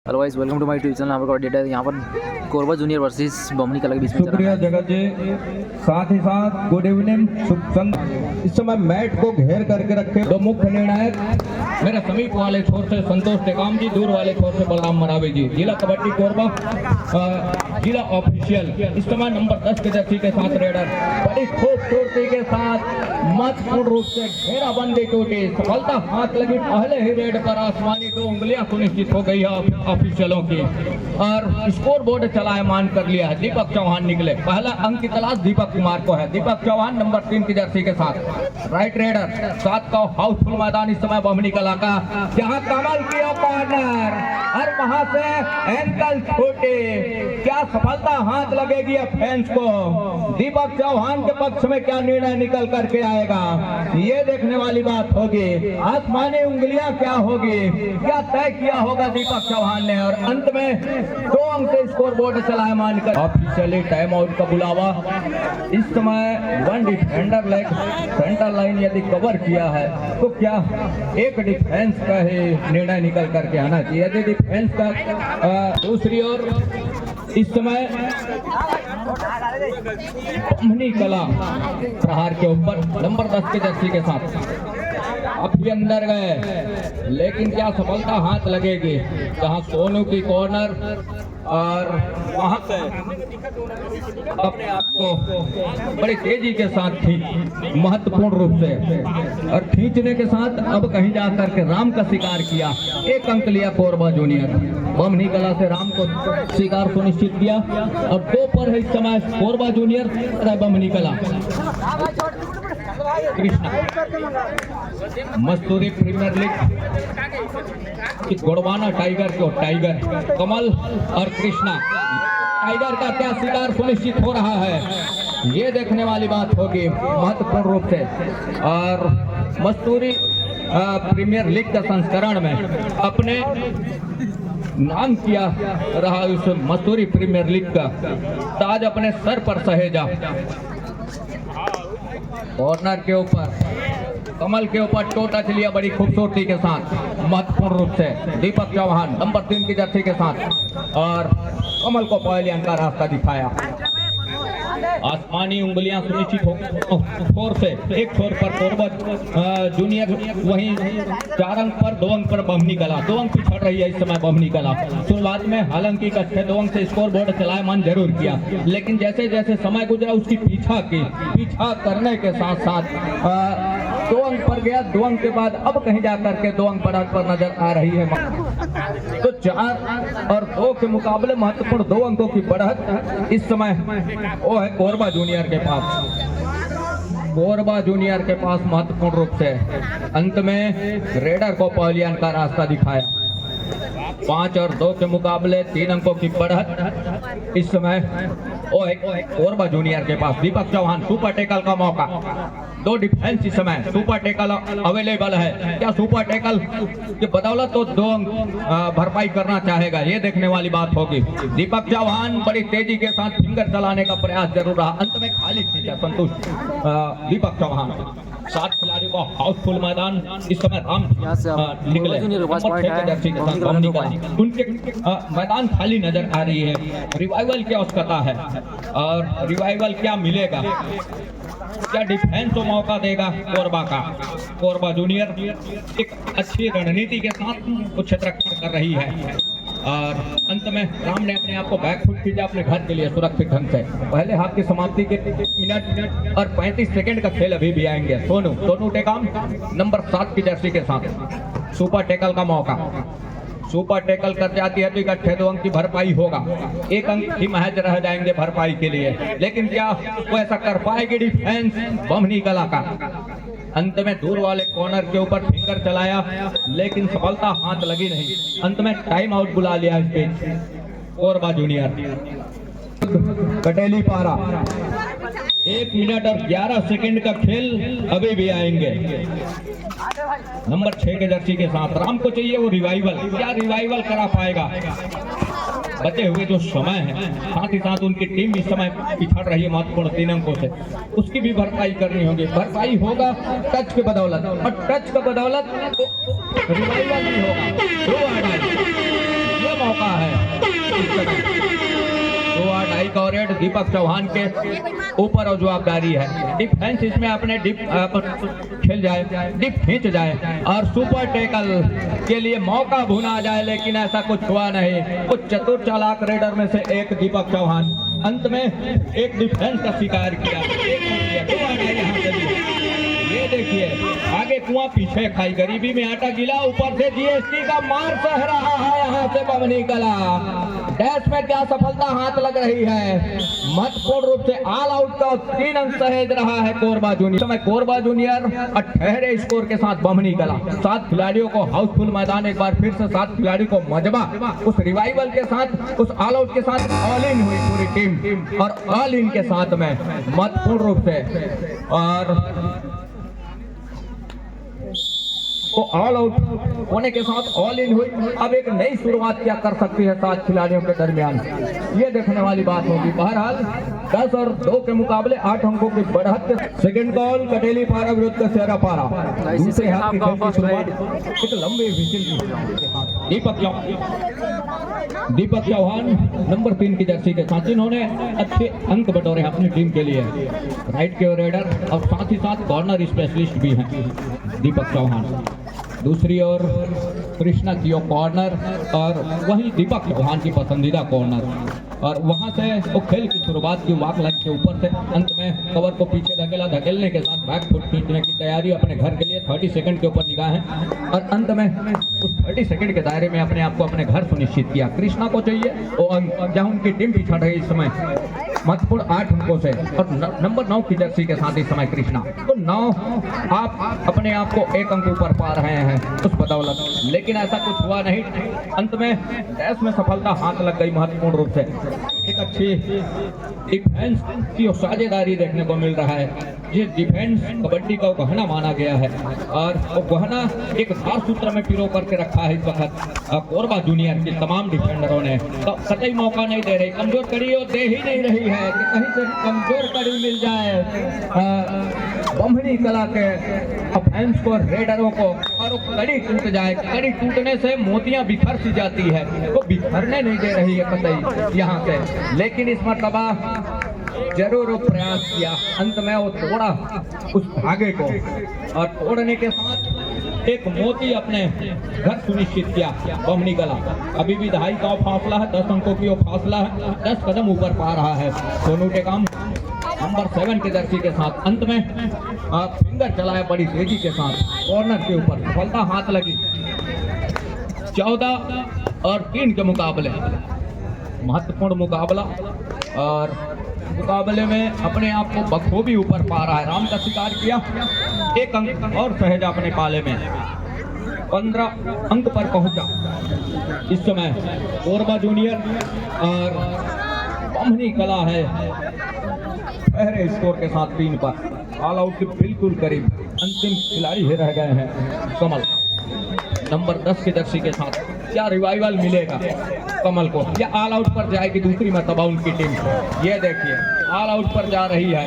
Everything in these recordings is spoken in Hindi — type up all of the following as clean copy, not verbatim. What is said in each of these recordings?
Hello guys, welcome to my YouTube channel. यहाँ पर डेटा है, यहाँ पर कोरबा जूनियर वर्सेस बमनी कला के बीच में शुक्रिया जगत जी, साथ ही साथ गुड इवनिंग। इस समय मैट को घेर करके रखे दो मुख्य निर्णायक मेरे समीप वाले छोर से संतोष टेकाम जी, दूर वाले छोर से बलराम मरावे जी। जिला कबड्डी कोरबा जिला ऑफिशियल इस समय नंबर 10 के जर्सी के साथ रेडर बड़ी खूबसूरती के साथ महत्वपूर्ण रूप से घेराबंदी टूटी, सफलता हाथ लगी। पहले ही रेड पर आसमानी 2 उंगलियां सुनिश्चित हो गई है ऑफिशियलों की और स्कोर बोर्ड चलायमान कर लिया है। दीपक चौहान निकले, पहला अंक की तलाश दीपक कुमार को है। दीपक चौहान नंबर 3 की जर्सी के साथ राइट रेडर 7 का हाउसफुल मैदान इस समय बमनी कला का, जहां कमल किया कॉर्नर और वहां से एंकल छूटे। क्या सफलता हाथ लगेगी अब फैंस को? दीपक चौहान के पक्ष में क्या निर्णय निकल करके आएगा, ये देखने वाली बात होगी। आसमानी उंगलियां क्या होगी, क्या तय किया होगा दीपक चौहान ने, और अंत में 2 अंक से स्कोर बोर्ड चलायमान कर ऑफिशियली टाइम आउट का बुलावा। इस समय 1 डिफेंडर लेग सेंटर लाइन यदि कवर किया है तो क्या एक डिफेंस का ही निर्णय निकल करके आना चाहिए। यदि डिफेंस का दूसरी ओर इस समय बमनी कला प्रहार के ऊपर नंबर 10 के जर्सी के साथ अभी अंदर गए, लेकिन क्या सफलता हाथ लगेगी? जहां सोनू की कॉर्नर और वहां से अपने आप को बड़ी तेजी के साथ खींच, महत्वपूर्ण रूप से, और खींचने के साथ अब कहीं जाकर के राम का शिकार किया। 1 अंक लिया कोरबा जूनियर। बमनी कला से राम को शिकार सुनिश्चित किया और 2 पर है इस समय Korba junior Bamni Kala. Krishna Masturi premier league Gondwana tiger को टाइगर कमल और कृष्णा, टाइगर का क्या शिकार सुनिश्चित हो रहा है, ये देखने वाली बात होगी महत्वपूर्ण रूप से। और मस्तूरी प्रीमियर लीग का संस्करण में अपने नाम किया रहा उस मस्तूरी प्रीमियर लीग का ताज अपने सर पर सहेजा। कॉर्नर के ऊपर कमल के ऊपर टो टच लिया बड़ी खूबसूरती के साथ, महत्वपूर्ण रूप से दीपक चौहान नंबर 3 की जर्सी के साथ, और कमल को पहले का रास्ता दिखाया। आसमानी उंगलियां सुनिश्चित हो छोर से एक छोर पर कोरबा जूनियर, वहीं 4 अंक पर 2 अंक पर बमनी कला। 2 अंक पिछड़ रही है इस समय बमनी कला। शुरुआत में हालांकि कच्चे 2 अंक से स्कोर बोर्ड चलायमान जरूर किया, लेकिन जैसे जैसे समय गुजरा उसकी पीछा करने के साथ साथ 2 अंक पर गया। 2 अंक के बाद अब कहीं जाकर के 2 अंक बढ़त पर नजर आ रही है। तो 4 और 2 के मुकाबले महत्वपूर्ण 2 अंकों की बढ़त इस समय वो है कोरबा जूनियर के पास। कोरबा जूनियर के पास महत्वपूर्ण रूप से अंत में रेडर को पहलियन का रास्ता दिखाया। 5 और 2 के मुकाबले 3 अंकों की बढ़त इस समय वो है कोरबा जूनियर के पास। दीपक चौहान सुपर टेकल का मौका, 2 डिफेंस इस समय सुपर टेकल अवेलेबल है। क्या सुपर टेकल की बदौलत तो 2 अंक भरपाई करना चाहेगा, ये देखने वाली बात होगी। दीपक चौहान बड़ी तेजी के साथ फिंगर चलाने का प्रयास जरूर रहा, अंत में खाली खींचा संतुष्ट दीपक चौहान। 7 खिलाड़ियों का हाउसफुल मैदान इस समय राम निकले उनके मैदान खाली नजर आ रही है। रिवाइवल की आवश्यकता है और रिवाइवल क्या मिलेगा, क्या डिफेंस को मौका देगा कोरबा का? कोरबा जूनियर एक अच्छी रणनीति के साथ कुछ क्षेत्र कर रही है और अंत में राम ने अपने आप को बैकफुट खींचा अपने घर के लिए सुरक्षित ढंग से। पहले हाफ की समाप्ति के मिनट और 35 सेकंड का खेल अभी भी आएंगे। सोनू टेकाम नंबर 7 की जर्सी के साथ सुपर टेकल का मौका। सुपर टेकल कर जाती है तो इकट्ठे 2 अंक की भरपाई होगा। 1 अंक ही महज रह जाएंगे भरपाई के लिए, लेकिन क्या वो ऐसा कर पाएगी डिफेंस बमनी कला का? अंत में दूर वाले कॉर्नर के ऊपर फिंगर चलाया, लेकिन सफलता हाथ लगी नहीं। अंत में टाइम आउट बुला लिया इस पे कोरबा जूनियर। कटेली पारा 1 मिनट और 11 सेकंड का खेल अभी भी आएंगे। नंबर 6 के जर्सी के साथ राम को चाहिए वो रिवाइवल, क्या रिवाइवल करा पाएगा? बचे हुए जो समय है, साथ ही साथ उनकी टीम इस समय पिछड़ रही है महत्वपूर्ण 3 अंकों से, उसकी भी भरपाई करनी होगी। भरपाई होगा टच के बदौलत, और टच के बदौलत रिवाइवल भी होगा। 2 ये मौका मौका है। 2-2 का रेड दीपक चौहान के ऊपर और जवाबदारी है। डिफेंस इसमें अपने डिप खेल जाए, डिप खींच जाए और सुपर टैकल के लिए मौका भुना जाए, लेकिन ऐसा कुछ हुआ नहीं। कुछ चतुर चालाक रेडर में से एक दीपक चौहान अंत में एक डिफेंस का शिकार किया। यहाँ से ये देखिए आगे कुआं पीछे खाई, गरीबी में आटा गिला, ऊपर से जीएसटी का मार सह रहा है यहाँ से बमनी कला। डैश में क्या सफलता हाथ लग रही है, महत्वपूर्ण रूप से ऑल आउट का 3 अंक सहेज रहा है कोरबा जूनियर। समय कोरबा जूनियर ठहरे स्कोर के साथ बमनी कला 7 खिलाड़ियों को हाउसफुल मैदान, एक बार फिर से 7 खिलाड़ियों को मजबा उस रिवाइवल के साथ, उस ऑल आउट के साथ ऑल इन हुई पूरी टीम और ऑल इन के साथ में महत्वपूर्ण रूप से और वो ऑल आउट होने के साथ ऑल इन हुई। अब एक नई शुरुआत क्या कर सकती है 7 खिलाड़ियों के दरमियान, ये देखने वाली बात होगी। बहरहाल 10 और 2 के मुकाबले 8 अंकों की बढ़त। सेकंड कॉल कटेली पारा विरुद्ध कसेरा पारा। दूसरे हाफ की शुरुआत एक लंबे विसिल दीपक चौहान नंबर 3 की जर्सी के साथ, जिन्होंने अच्छे अंक बटोरे अपनी टीम के लिए। राइट के रेडर और साथ ही साथ कॉर्नर स्पेशलिस्ट भी हैं दीपक चौहान। दूसरी ओर कृष्णा की कॉर्नर और वही दीपक चौहान की पसंदीदा कॉर्नर, और वहां से वो खेल की शुरुआत की वॉक लाइन के ऊपर से अंत में कवर को पीछे धकेलने के साथ बैक फुट खींचने की तैयारी अपने घर के लिए। 30 सेकंड के ऊपर निगाहें और अंत में उस 30 सेकंड के दायरे में अपने आप को अपने घर सुनिश्चित किया। कृष्णा को चाहिए वो अंक, जहां उनकी टीम पिछड़ रही इस समय महत्वपूर्ण 8 अंकों से, और नंबर 9 की जर्सी के साथ इस समय कृष्णा। तो 9 आप अपने आप को 1 अंक ऊपर पा रहे हैं उस बदौलत, लेकिन ऐसा कुछ हुआ नहीं। अंत में डैश में सफलता हाथ लग गई महत्वपूर्ण रूप से। एक अच्छी डिफेंस की साझेदारी देखने को मिल रहा है। ये डिफेंस कबड्डी का गहना माना गया है और वो गहना एक धार सूत्र में पिरो करके रखा है इस वक्त कोरबा जूनियर की तमाम डिफेंडरों ने। तो कतई मौका नहीं दे रही, कमजोर कड़ी और दे ही नहीं रही है कि कहीं से कमजोर कड़ी मिल जाए बमनी कला के ऑफेंस को, रेडरों को, और कड़ी टूट जाए। कड़ी टूटने से मोतियां बिखर सी जाती है, वो बिखरने नहीं दे रही है कतई यहाँ से। लेकिन इस मर्तबा जरूर वो प्रयास किया, अंत में वो तोड़ा उस धागे को, और तोड़ने के साथ एक मोती अपने घर सुनिश्चित किया बमनी कला। अभी भी 2.5 का फासला है, 10 अंकों की वो फासला है, 10 कदम ऊपर पा रहा है सोनू टेकाम नंबर 7 के जर्सी के साथ। अंत में फिंगर चलाया बड़ी तेजी के साथ कॉर्नर के ऊपर, सफलता हाथ लगी। 14 और 3 के मुकाबले महत्वपूर्ण मुकाबला, और मुकाबले में अपने आप को बखूबी ऊपर पा रहा है। राम का शिकार किया, 1 अंक और सहेजा अपने पाले में, 15 अंक पर पहुंचा इस समय कोरबा जूनियर। और बमनी कला है पहले स्कोर के साथ 3 पर, ऑल आउट के बिल्कुल करीब। अंतिम खिलाड़ी ही रह गए हैं कमल नंबर 10 के जर्सी के साथ। क्या रिवाइवल मिलेगा कमल को, या ऑल आउट पर जाएगी दूसरी मर्तबा उनकी टीम? ये देखिए ऑल आउट पर जा रही है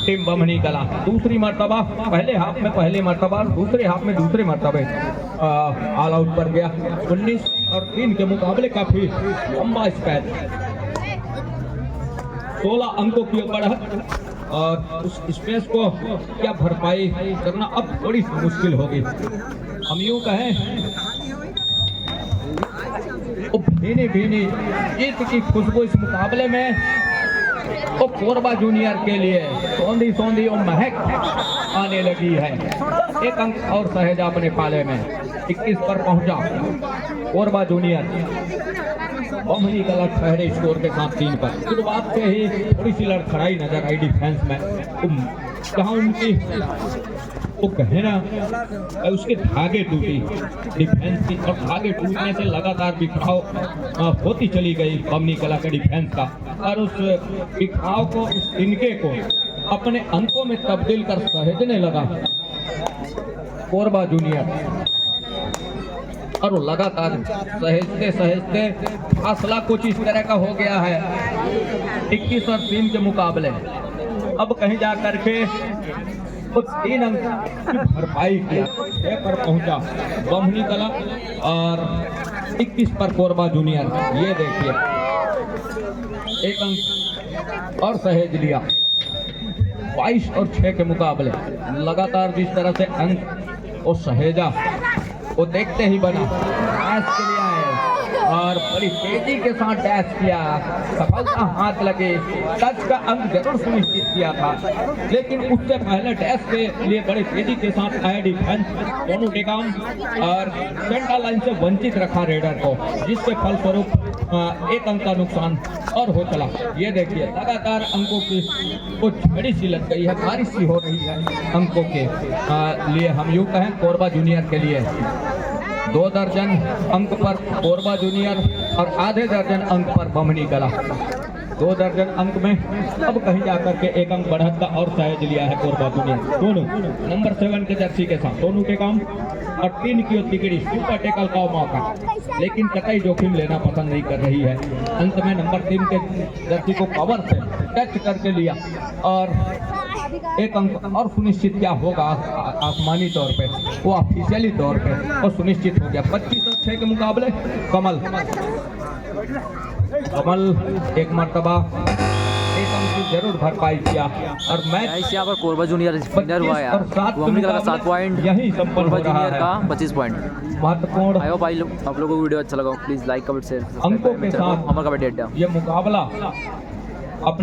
टीम बमनी कला दूसरी मर्तबा। पहले हाफ में पहली मर्तबा, दूसरे हाफ में दूसरे मर्तबे ऑल आउट पर गया। 19 और 3 के मुकाबले काफी लंबा स्पैन, 16 अंकों की बढ़त, और उस स्पेस को क्या भरपाई करना अब थोड़ी मुश्किल होगी। हम यूं कहें भीनी भीनी जीत की खुशबू इस मुकाबले में वो कोरबा जूनियर के लिए सौंधी सौंधी और महक आने लगी है। 1 अंक और सहेजा अपने पाले में, 21 पर पहुंचा कोरबा जूनियर। बमनी कला ठहरे स्कोर के साथ 3 पर। शुरुआत से ही थोड़ी सी लड़खड़ाई नजर आई डिफेंस में, जहां उनकी वो कहना उसके धागे टूटी डिफेंस की, और धागे टूटने से लगातार बिखराव होती चली गई बमनी कला के डिफेंस का, और उस बिखराव को, उस इनके को अपने अंकों में तब्दील कर सहेजने लगा कोरबा जूनियर। और वो लगातार सहेजते सहेजते फासला कुछ इस तरह का हो गया है 21 और 3 के मुकाबले। अब कहीं जा करके वो 3 अंक की भरपाई किया, 6 पर पहुंचा बमनी कला। और 21 पर कोरबा जूनियर। ये देखिए 1 अंक और सहेज लिया। 22 और 6 के मुकाबले लगातार जिस तरह से अंक और सहेजा वो देखते ही बना। डैश के लिए आए और बड़ी तेजी के साथ डैश किया, सफलता हाथ लगे, टच का अंक जरूर सुनिश्चित किया था, लेकिन उससे पहले डैश के लिए बड़ी तेजी के साथ आए डिफेंस दोनों टेकाम और सेंटर लाइन से वंचित रखा रेडर को, जिसके फलस्वरूप 1 अंक का नुकसान और हो चला। ये देखिए लगातार अंकों की कुछ झड़ी सी लग गई है, बारिश सी हो रही है अंकों के लिए। हम यूं कहें कोरबा जूनियर के लिए 2 दर्जन अंक पर कोरबा जूनियर और आधे दर्जन अंक पर बमनी कला। 2 दर्जन अंक में अब कहीं जाकर के 1 अंक बढ़त का और सहेज लिया है कोरबा जूनियर। दोनों नंबर 7 के जर्सी के साथ दोनों के काम और 3 की तिकड़ी सुपर टेकल का मौका, लेकिन कतई जोखिम लेना पसंद नहीं कर रही है। अंत में नंबर 3 के जर्सी को कवर से टच करके लिया और 1 अंक और सुनिश्चित क्या होगा आसमानी तौर पे, वो ऑफिशियली तौर पे और सुनिश्चित हो गया। 25 और 6 के मुकाबले कमल एक मर्तबा 1 अंक की जरूर भरपाई किया और मैच यहाँ पर कोरबा जूनियर विनर हुआ यार। बमनी कला का 7 पॉइंट, यही संपन्न कोरबा हो रहा जूनियर है। का 25 पॉइंट। महत्वपूर्ण आई होप आप लोगों को वीडियो अच्छा लगा, प्लीज लाइक कमेंट शेयर अंकों के साथ हमारा कबड्डी अड्डा। ये मुकाबला